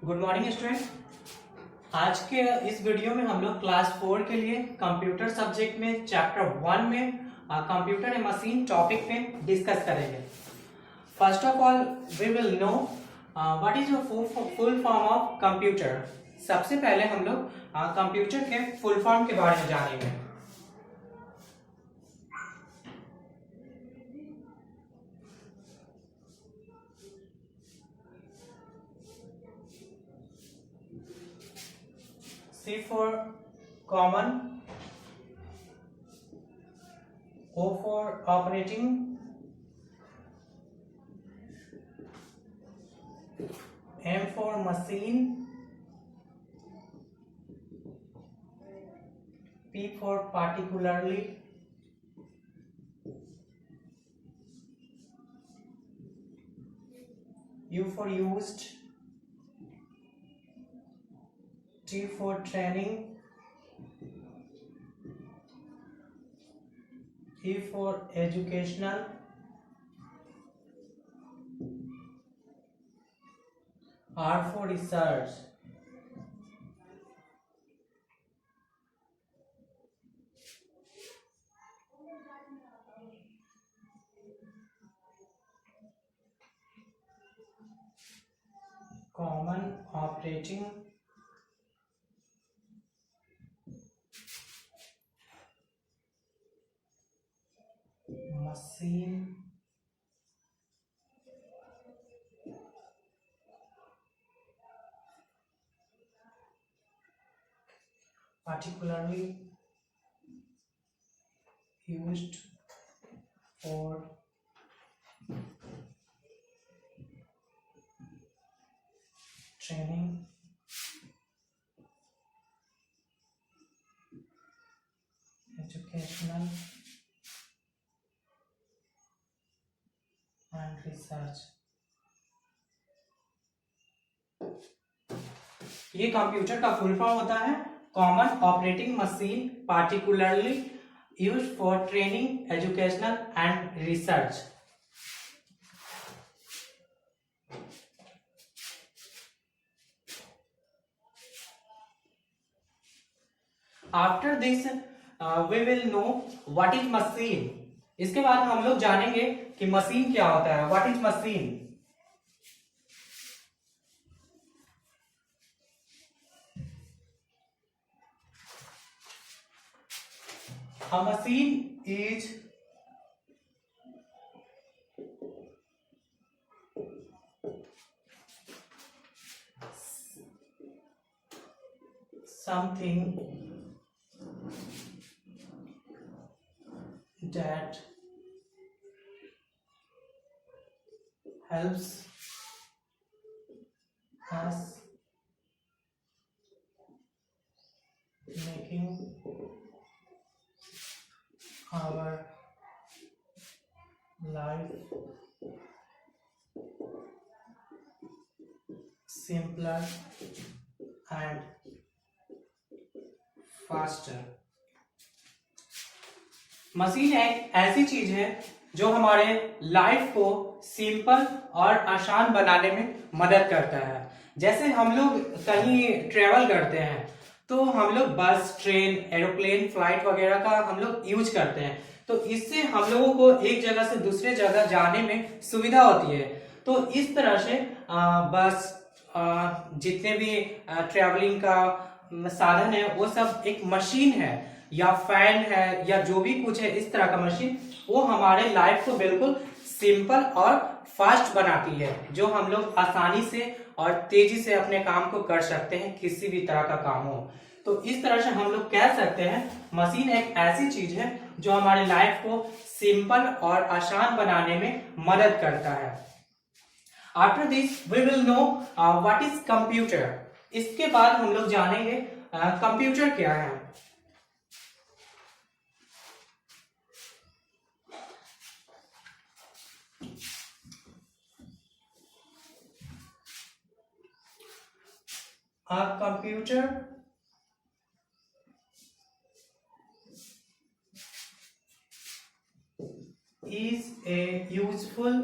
Good morning student. आज के इस वीडियो में हम लोग क्लास 4 के लिए कंप्यूटर सब्जेक्ट में चैप्टर 1 में कंप्यूटर एंड मशीन टॉपिक में डिस्कस करेंगे। First of all we will know what is full form of computer. सबसे पहले हम लोग कंप्यूटर के फुल फॉर्म के बारे में जानेंगे। C for common, O for operating, M for machine, P for particularly, U for used, T for training, E for educational, R for research. Common, operating, machine, particularly used for training, educational and research। ये computer का full form होता है common operating machine particularly used for training, educational and research. After this we will know what is machine. इसके बाद हम लोग जानेंगे कि मशीन क्या होता है। What is machine? A machine is something that helps us making our life simpler and faster। Machine एक ऐसी चीज है जो हमारे लाइफ को सिंपल और आसान बनाने में मदद करता है। जैसे हम लोग कहीं ट्रेवल करते हैं तो हम लोग बस, ट्रेन, एरोप्लेन, फ्लाइट वगैरह का हम लोग यूज करते हैं। तो इससे हम लोगों को एक जगह से दूसरे जगह जाने में सुविधा होती है। तो इस तरह से बस जितने भी ट्रेवलिंग का साधन है वो सब एक मशीन है या फैन है या जो भी कुछ है इस तरह का मशीन, वो हमारे लाइफ को बिल्कुल सिंपल और फास्ट बनाती है, जो हम लोग आसानी से और तेजी से अपने काम को कर सकते हैं, किसी भी तरह का काम हो। तो इस तरह से हम लोग कह सकते हैं मशीन एक ऐसी चीज है जो हमारे लाइफ को सिंपल और आसान बनाने में मदद करता है। After this we will know what is computer. इसके बाद हम लोग जानेंगे कंप्यूटर क्या है। A computer is a useful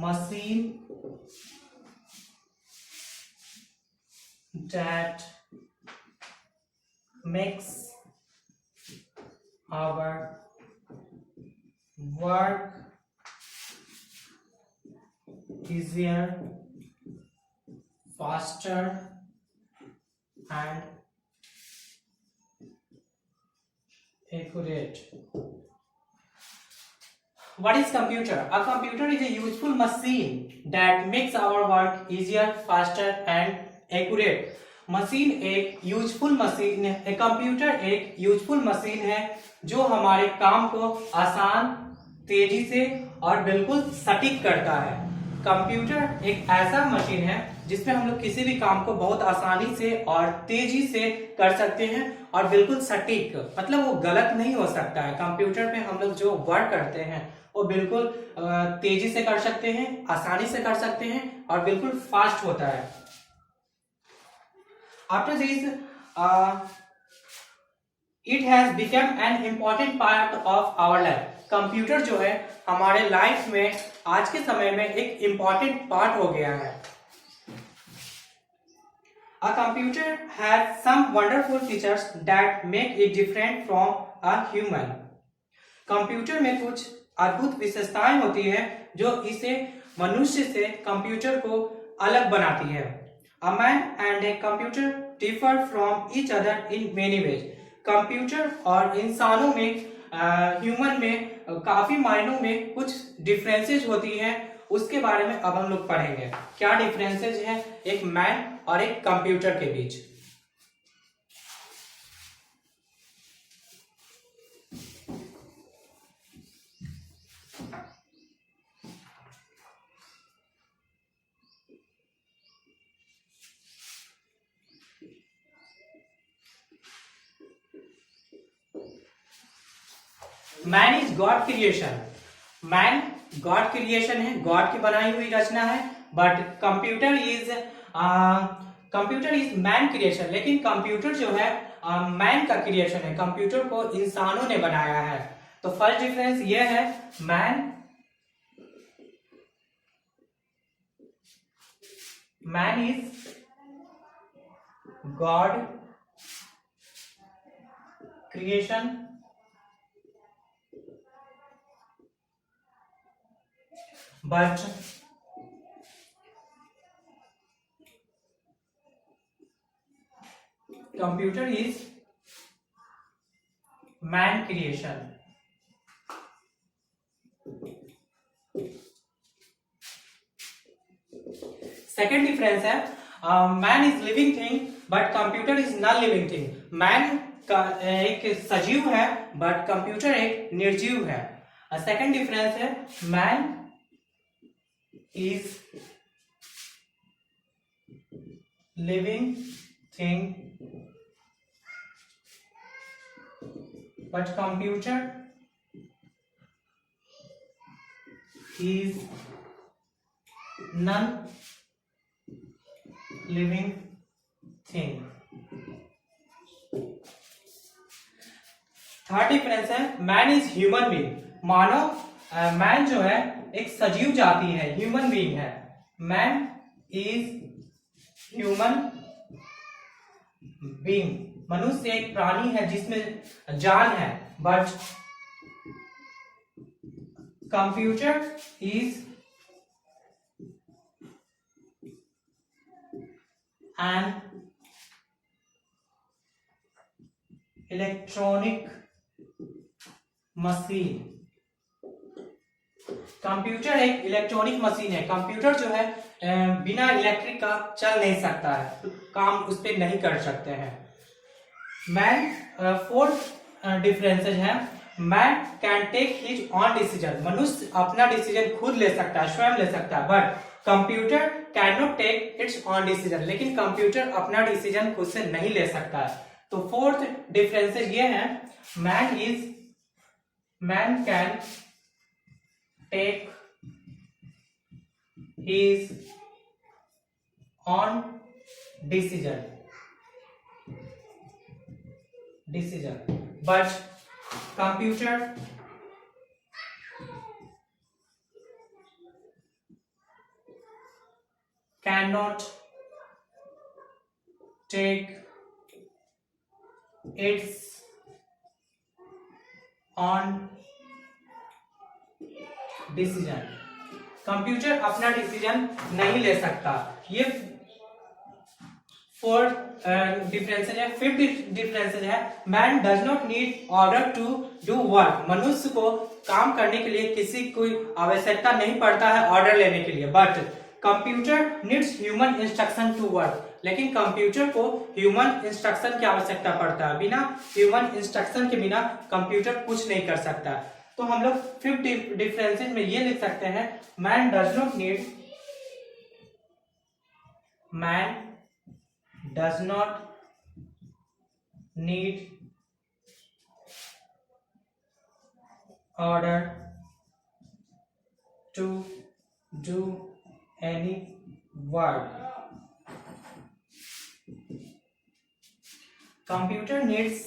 machine that makes our work easier, faster and accurate. What is computer? A computer is a useful machine that makes our work easier, faster and accurate. Machine एक useful machine है, computer एक useful machine है जो हमारे काम को आसान, तेजी से और बिल्कुल सटीक करता है। कंप्यूटर एक ऐसा मशीन है जिसमें हम लोग किसी भी काम को बहुत आसानी से और तेजी से कर सकते हैं और बिल्कुल सटीक, मतलब वो गलत नहीं हो सकता है। कंप्यूटर पे हम लोग जो वर्क करते हैं वो बिल्कुल तेजी से कर सकते हैं, आसानी से कर सकते हैं और बिल्कुल फास्ट होता है। After this, it has become an important part of our life. Computer जो है हमारे लाइफ में आज के समय में एक इम्पॉर्टेंट पार्ट हो गया है। A computer has some wonderful features that make it different from a human. Computer में कुछ अद्भुत विशेषताएं होती है जो इसे मनुष्य से कंप्यूटर को अलग बनाती है। A man and a computer differ from each other in many ways. Computer और इंसानों में, ह्यूमन में काफी मायनों में कुछ डिफरेंसेस होती हैं, उसके बारे में अब हम लोग पढ़ेंगे। क्या डिफरेंसेस है एक मैन और एक कंप्यूटर के बीच। Man is God creation. Man God creation है, गॉड की बनाई हुई रचना है। But computer is man creation. लेकिन कंप्यूटर जो है मैन का क्रिएशन है, कंप्यूटर को इंसानों ने बनाया है। तो फर्स्ट डिफरेंस ये है, man is God creation but computer is man creation. Second difference है, man is living thing but computer is non living thing. Man का एक सजीव है बट कंप्यूटर एक निर्जीव है। सेकेंड डिफरेंस है, man is living thing but computer is non living thing। Third difference है, मैन इज ह्यूमन बीइंग। मानव, मैन जो है एक सजीव जाति है, ह्यूमन बीइंग है। Man is human being. मनुष्य एक प्राणी है जिसमें जान है। But computer is an electronic machine. Computer एक इलेक्ट्रॉनिक मशीन है। कंप्यूटर जो है बिना इलेक्ट्रिक का चल नहीं सकता है, तो काम उस पर नहीं कर सकते हैं। मैन, फोर्थ डिफरेंसेज है, man can take his own decision. मनुष्य अपना डिसीजन खुद ले सकता है, स्वयं ले सकता है। But computer can not take its own decision. लेकिन कंप्यूटर अपना डिसीजन खुद से नहीं ले सकता है। तो फोर्थ डिफरेंसेज ये है, man can take his own decision but computer cannot take its own decision. Computer अपना डिसीजन नहीं ले सकता। ये फोर्थ डिफरेंसेज है। फिफ्थ डिफरेंसेज है, man does not need order to do work. मनुष्य को काम करने के लिए किसी कोई आवश्यकता नहीं पड़ता है ऑर्डर लेने के लिए, but computer needs human instruction to work. लेकिन कंप्यूटर को ह्यूमन इंस्ट्रक्शन की आवश्यकता पड़ता है। बिना ह्यूमन इंस्ट्रक्शन के बिना कंप्यूटर कुछ नहीं कर सकता। तो हम लोग फिफ्थ डिफरेंसेज में ये लिख सकते हैं, man does not need, man does not need order to do any work. Computer needs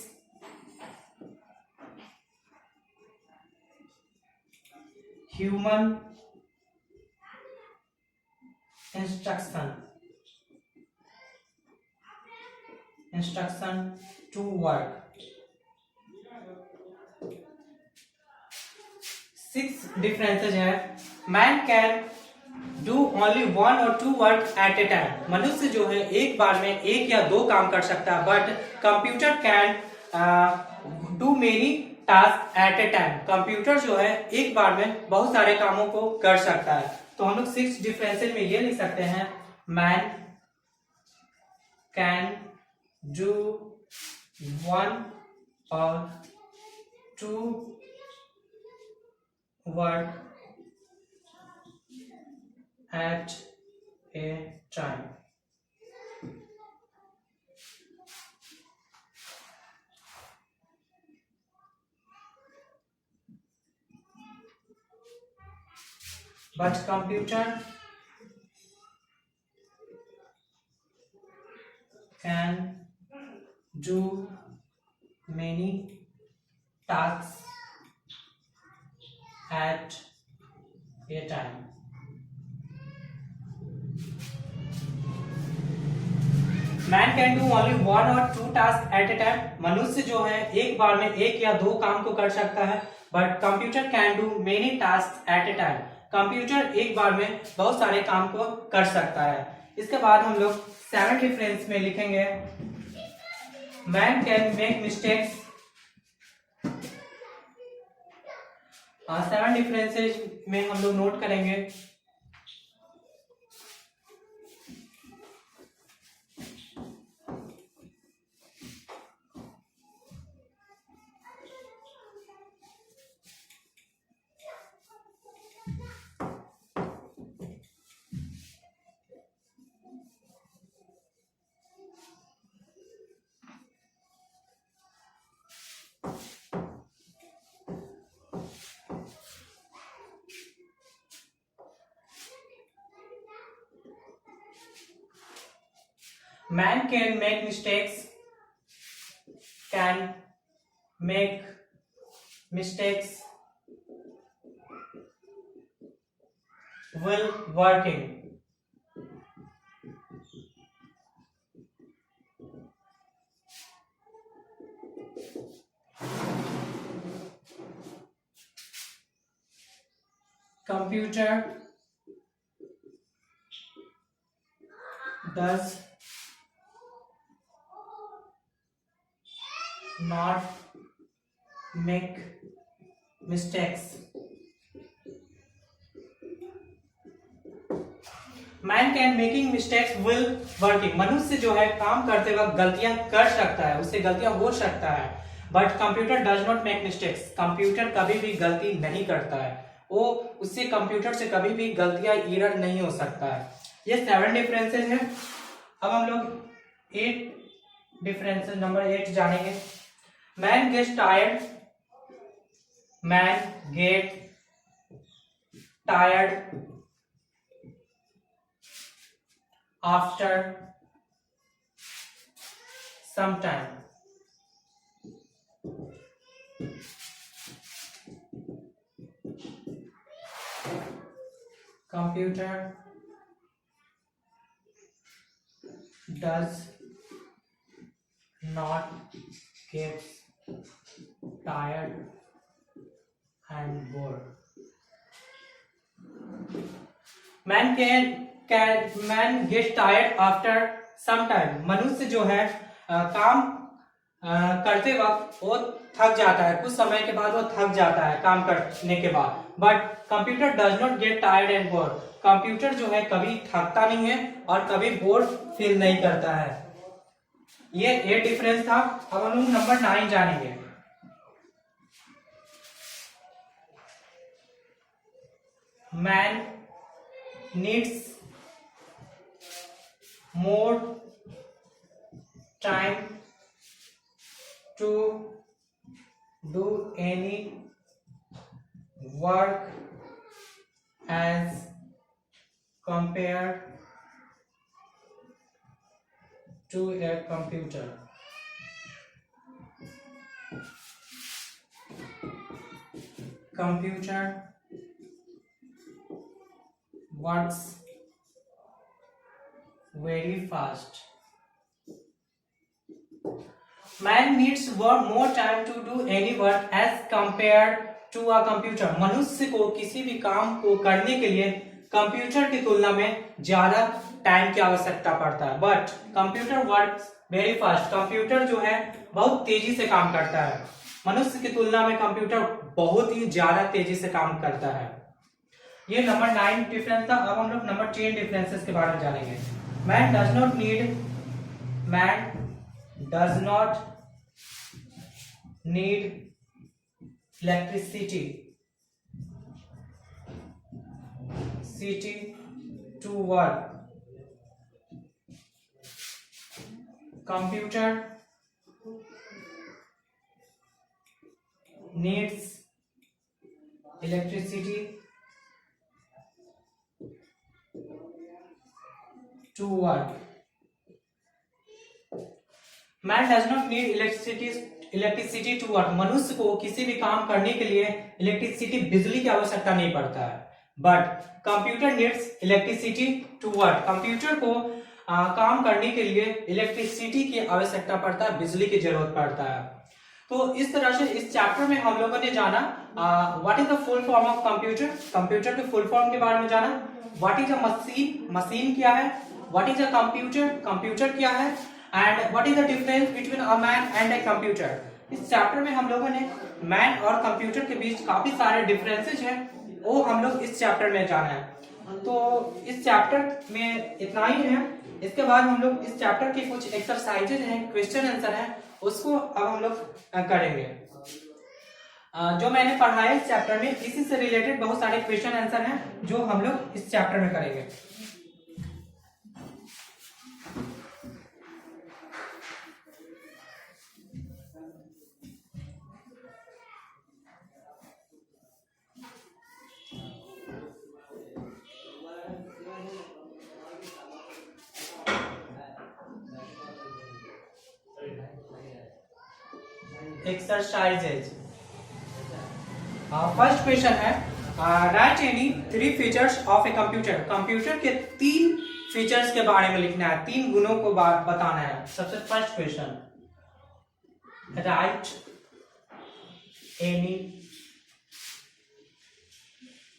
human instruction to work. Six differences है, man can do only one or two work at a time. मनुष्य जो है एक बार में एक या दो काम कर सकता है, but computer can do many task at a time. Computer जो है एक बार में बहुत सारे कामों को कर सकता है। तो हम लोग सिक्स डिफरेंसेज में ये लिख सकते हैं, man can do one or two work at a time. But computer can do many tasks at a time. Man can do only one or two task at a time. मनुष्य जो है एक बार में एक या दो काम को कर सकता है, but computer can do many task at a time. Computer एक बार में बहुत सारे काम को कर सकता है। इसके बाद हम लोग सेवन डिफरेंस में लिखेंगे, man can make mistakes. Seven differences में हम लोग नोट करेंगे, man can make mistakes, can make mistakes while working. Computer does not make mistakes. Man can making mistakes will working. मनुष्य जो है काम करते वक्त गलतियां कर सकता है, उससे गलतियां हो सकता है, but computer does not make mistakes. Computer कभी भी गलती नहीं करता है, वो उससे कंप्यूटर से कभी भी गलतियां एरर नहीं हो सकता है। ये सेवन डिफरेंसेस है। अब हम लोग एट डिफरेंसेस नंबर 8 जानेंगे। Man gets tired, man get tired after some time. Computer does not get tired and bored. Man get tired after some time. मनुष्य जो है काम करते वक्त वो थक जाता है, कुछ समय के बाद वो थक जाता है काम करने के बाद. But computer does not get tired and board. Computer जो है कभी थकता नहीं है और कभी बोर फील नहीं करता है. ये डिफरेंस था. अब हम लोग नंबर 9 जानेंगे. Man needs more time to do any work as compared to a computer. Computer works very fast. Man needs more time to do any work as compared to a computer. मनुष्य को किसी भी काम को करने के लिए कंप्यूटर की तुलना में ज्यादा टाइम की आवश्यकता पड़ता है. But computer works very fast. Computer जो है बहुत तेजी से काम करता है. मनुष्य की तुलना में कंप्यूटर बहुत ही ज्यादा तेजी से काम करता है. ये नंबर 9 डिफरेंस था. अब हम लोग नंबर 10 डिफरेंसेस के बारे में जानेंगे. Man does not need electricity to work. Computer needs electricity to work. Man does not need electricity to work. मनुष्य को किसी भी काम करने के लिए इलेक्ट्रिसिटी बिजली की आवश्यकता नहीं पड़ता है. But computer needs electricity to work. Computer को काम करने के लिए इलेक्ट्रिसिटी की आवश्यकता पड़ता है, बिजली की जरूरत पड़ता है. तो इस तरह से इस चैप्टर में हम लोगों ने जाना what is the full form of computer. Computer के फुल फॉर्म के बारे में जाना. What is a machine. Machine क्या है. What is a computer? Computer क्या है. And what is the difference between a man and a computer? इस चैप्टर में हम लोगों ने मैन और कंप्यूटर के बीच काफी सारे डिफरेंसेस हैं, वो हम लोग इस चैप्टर में जाना है. तो इस चैप्टर में इतना ही है. इसके बाद हम लोग इस चैप्टर के कुछ एक्सरसाइजेज हैं, क्वेश्चन आंसर हैं, उसको अब हम लोग करेंगे. जो मैंने पढ़ाया इस चैप्टर में, इसी से रिलेटेड बहुत सारे क्वेश्चन आंसर हैं जो हम लोग इस चैप्टर में करेंगे. एक्सरसाइजेज. फर्स्ट क्वेश्चन है write any 3 features of a computer. Computer के 3 फीचर्स के बारे में लिखना है, 3 गुणों को बताना है. सबसे first question, write any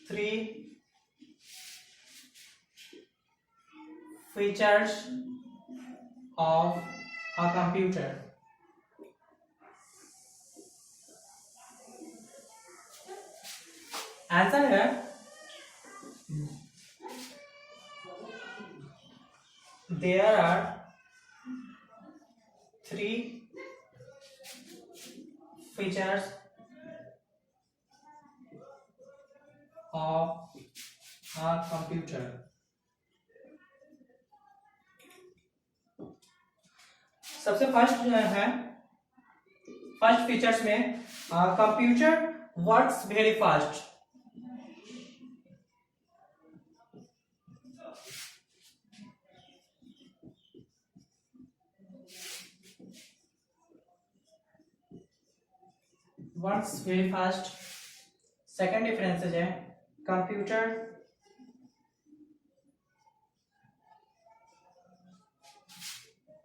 3 features of a computer. Answer है there are 3 features of a computer. सबसे फर्स्ट है, फर्स्ट फीचर्स में computer works very fast. Works very fast. Second difference है, computer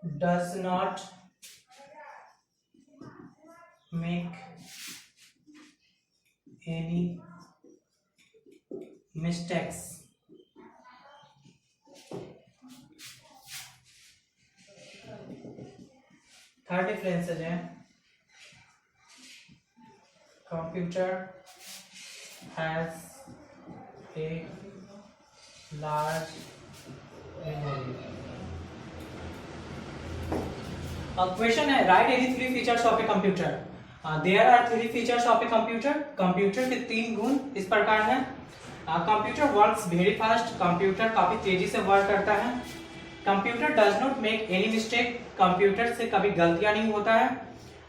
does not make any mistakes. Third differences है computer has a large memory. Question है write any three features of a computer. There are three features of a computer. Computer के तीन गुण इस प्रकार हैं. Computer works very fast. Computer काफी तेजी से वर्क करता है. Computer does not make any mistake. Computer से कभी गलतियां नहीं होता है.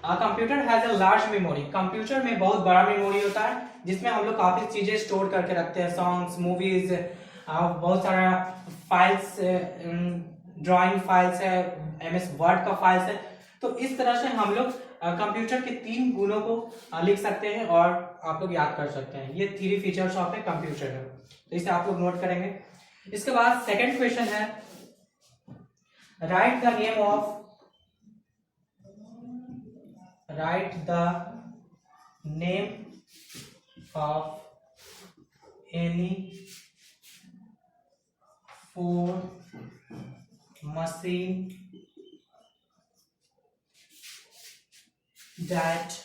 Computer has a large memory. Computer में बहुत बड़ा मेमोरी होता है जिसमें हम लोग काफी चीजें स्टोर करके रखते हैं. सॉन्ग्स, मूवीज, बहुत सारा फाइल्स, ड्राइंग फाइल्स है, MS वर्ड का फाइल्स है. तो इस तरह से हम लोग कंप्यूटर के तीन गुणों को लिख सकते हैं और आप लोग याद कर सकते हैं. ये three features of a computer है. तो इसे आप लोग नोट करेंगे. इसके बाद सेकंड क्वेश्चन है right the name of any four machine that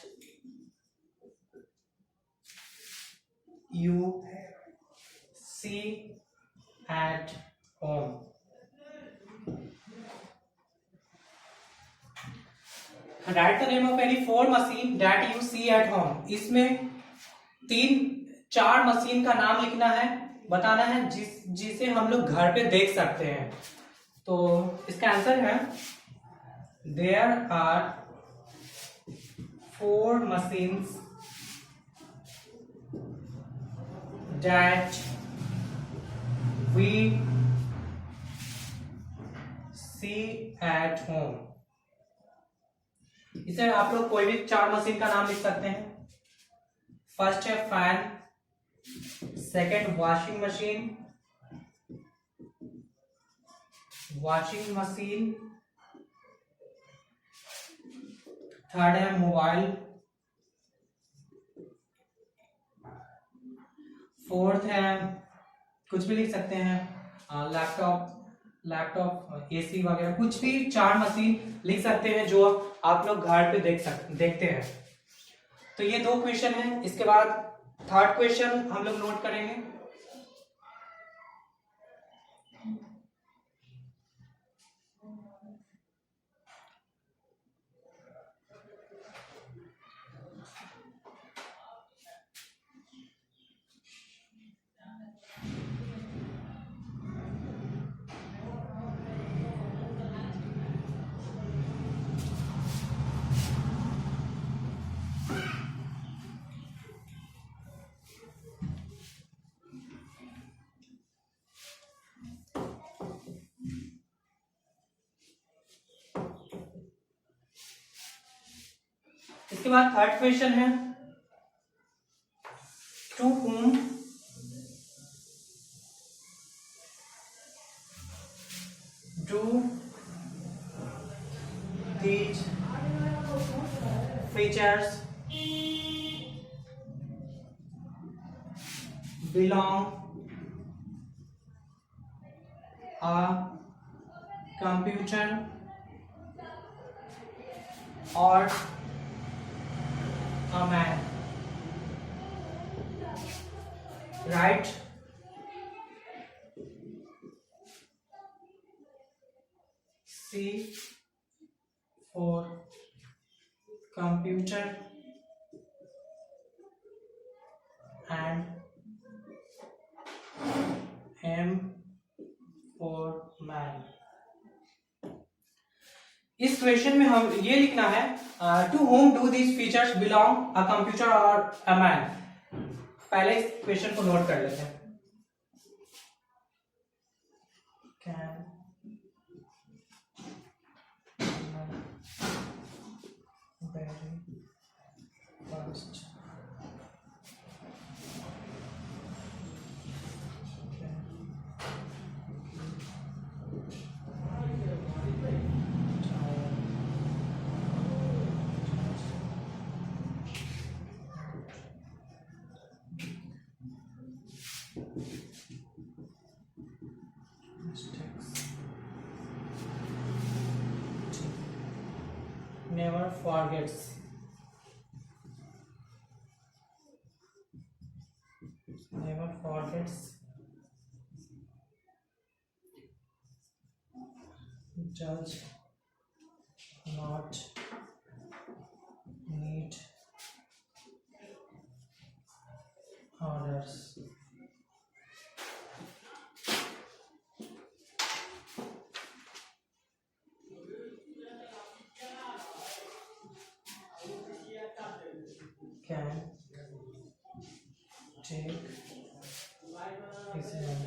you see at home. Write the name of any four machine that you see at home. इसमें चार मशीन का नाम लिखना है, बताना है जिसे हम लोग घर पे देख सकते हैं. तो इसका आंसर है there are four machines that we see at home. इसे आप लोग कोई भी चार मशीन का नाम लिख सकते हैं. फर्स्ट है fan, second washing machine, third है मोबाइल, फोर्थ है कुछ भी लिख सकते हैं, लैपटॉप, AC वगैरह, कुछ भी चार मशीन लिख सकते हैं जो आप लोग घर पे देखते हैं. तो ये दो क्वेश्चन है. इसके बाद थर्ड क्वेश्चन हम लोग नोट करेंगे. इसके बाद थर्ड क्वेश्चन है to whom do these features belong? A computer or a man? Right? C for computer and M for man. इस क्वेश्चन में हम ये लिखना है to whom do this features belong a computer और अ मैन. पहले इस क्वेश्चन को नोट कर लेते हैं. Can very first never forgets, never forgets, does not need orders. Can take decision.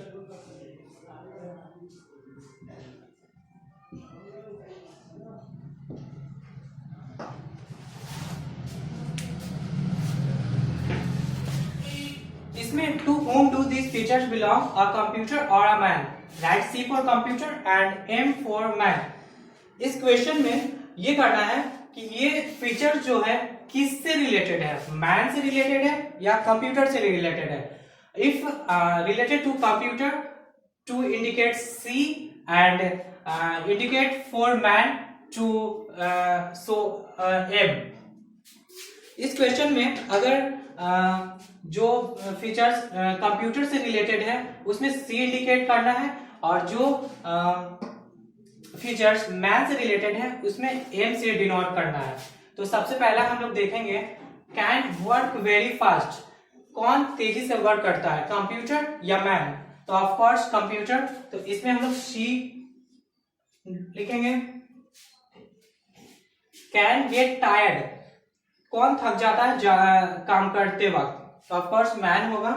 इसमें to whom do these features belong? A computer or a man? Write C for computer and M for man. इस question में ये करना है कि ये feature जो है किससे रिलेटेड है, मैन से रिलेटेड है या कंप्यूटर से रिलेटेड है. If related to computer, to indicate C and indicate for man to show M. इस क्वेश्चन में अगर जो फीचर्स कंप्यूटर से रिलेटेड है उसमें सी इंडिकेट करना है और जो फीचर्स मैन से रिलेटेड है उसमें एम से डिनोट करना है. तो सबसे पहला हम लोग देखेंगे कैन वर्क वेरी फास्ट. कौन तेजी से वर्क करता है, कंप्यूटर या मैन? तो ऑफ कोर्स कंप्यूटर. तो इसमें हम लोग सी लिखेंगे. Can get tired. कौन थक जाता है काम करते वक्त? तो ऑफ कोर्स मैन होगा.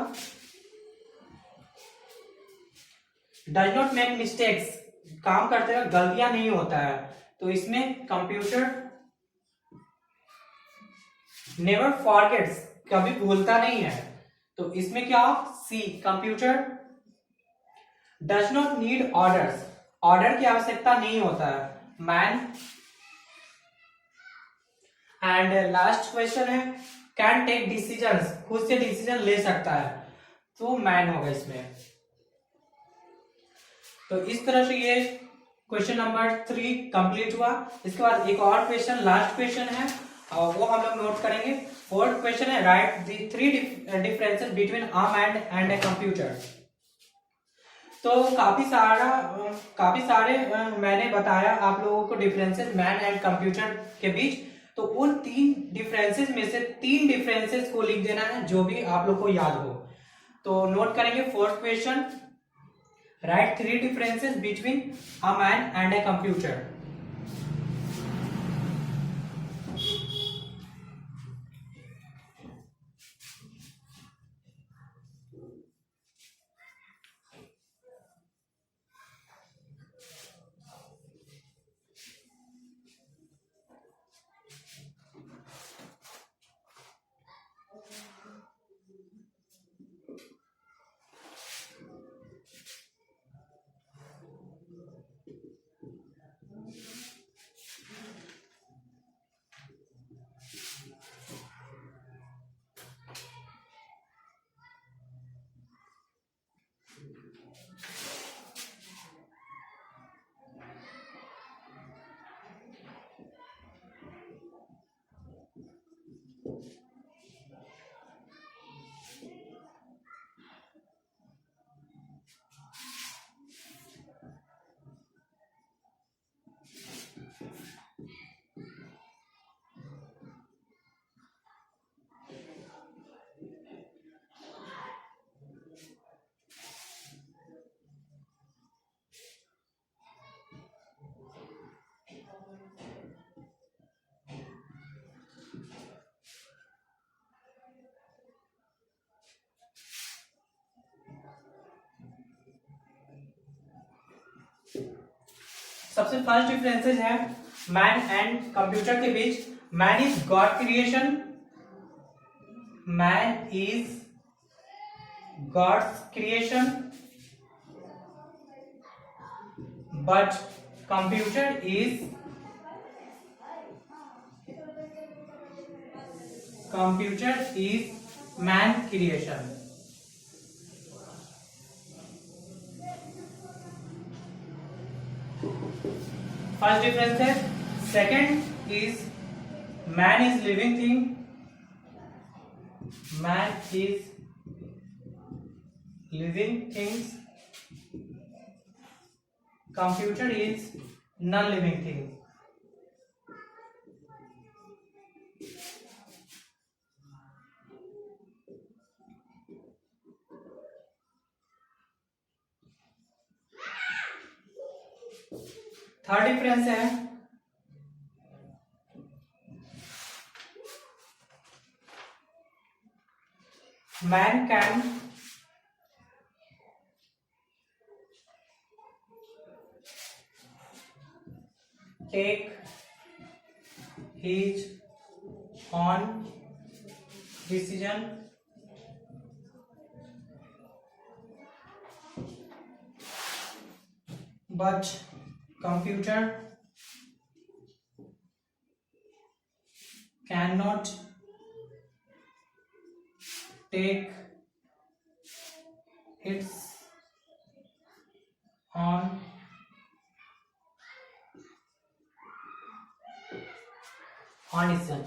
Does not make mistakes. काम करते वक्त गलतियां नहीं होता है, तो इसमें कंप्यूटर. Never forgets. कभी भूलता नहीं है, तो इसमें क्या हो? C computer. Does not need orders. Order की आवश्यकता नहीं होता है, मैन. एंड लास्ट क्वेश्चन है कैन टेक डिसीजंस. खुद से डिसीजन ले सकता है, तो मैन होगा इसमें. तो इस तरह से ये क्वेश्चन नंबर 3 कंप्लीट हुआ. इसके बाद एक और क्वेश्चन, लास्ट क्वेश्चन है और वो हम लोग नोट करेंगे. फोर्थ क्वेश्चन है right the 3 differences between a man and a computer. तो काफी सारे मैंने बताया आप लोगों को डिफरेंसेस मैन एंड कंप्यूटर के बीच. तो उन 3 डिफरेंसेस में से 3 डिफरेंसेस को लिख देना है जो भी आप लोग को याद हो. तो नोट करेंगे fourth question. Write 3 differences between a man and a computer. सबसे फर्स्ट डिफरेंसेस है मैन एंड कंप्यूटर के बीच. Man is God creation. Man is God's creation but computer is man creation. First difference है। Second is man is living thing, man is living things, computer is non living thing. Third difference है man can take his own decision but computer cannot take its own decision।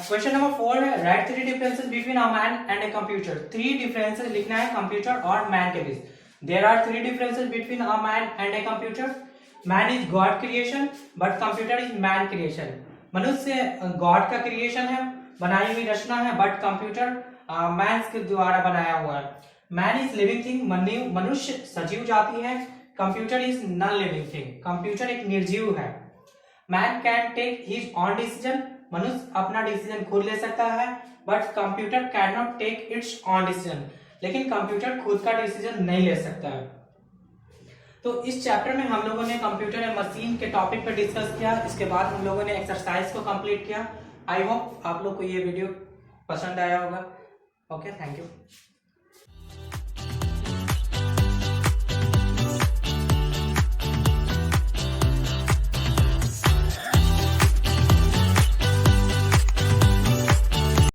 Question number 4 है write three differences between a man and a computer. Three differences लिखना है computer और man के बीच। There are three differences between a man and a computer. Man is God creation but computer is man creation. मनुष्य God का creation है, बनाई हुई रचना है, बट कंप्यूटर मैन के द्वारा बनाया हुआ है। मैन इज लिविंग थिंग, मनुष्य सजीव जाति है। Computer is non living thing, computer एक निर्जीव है। Man can take his own decision, मनुष्य अपना डिसीजन खुद ले सकता है, but computer can not take its own decision, लेकिन कंप्यूटर खुद का डिसीजन नहीं ले सकता है। तो इस चैप्टर में हम लोगों ने कंप्यूटर एंड मशीन के टॉपिक पर डिस्कस किया। इसके बाद हम लोगों ने एक्सरसाइज को कंप्लीट किया। आई होप आप लोग को ये वीडियो पसंद आया होगा। Okay, thank you.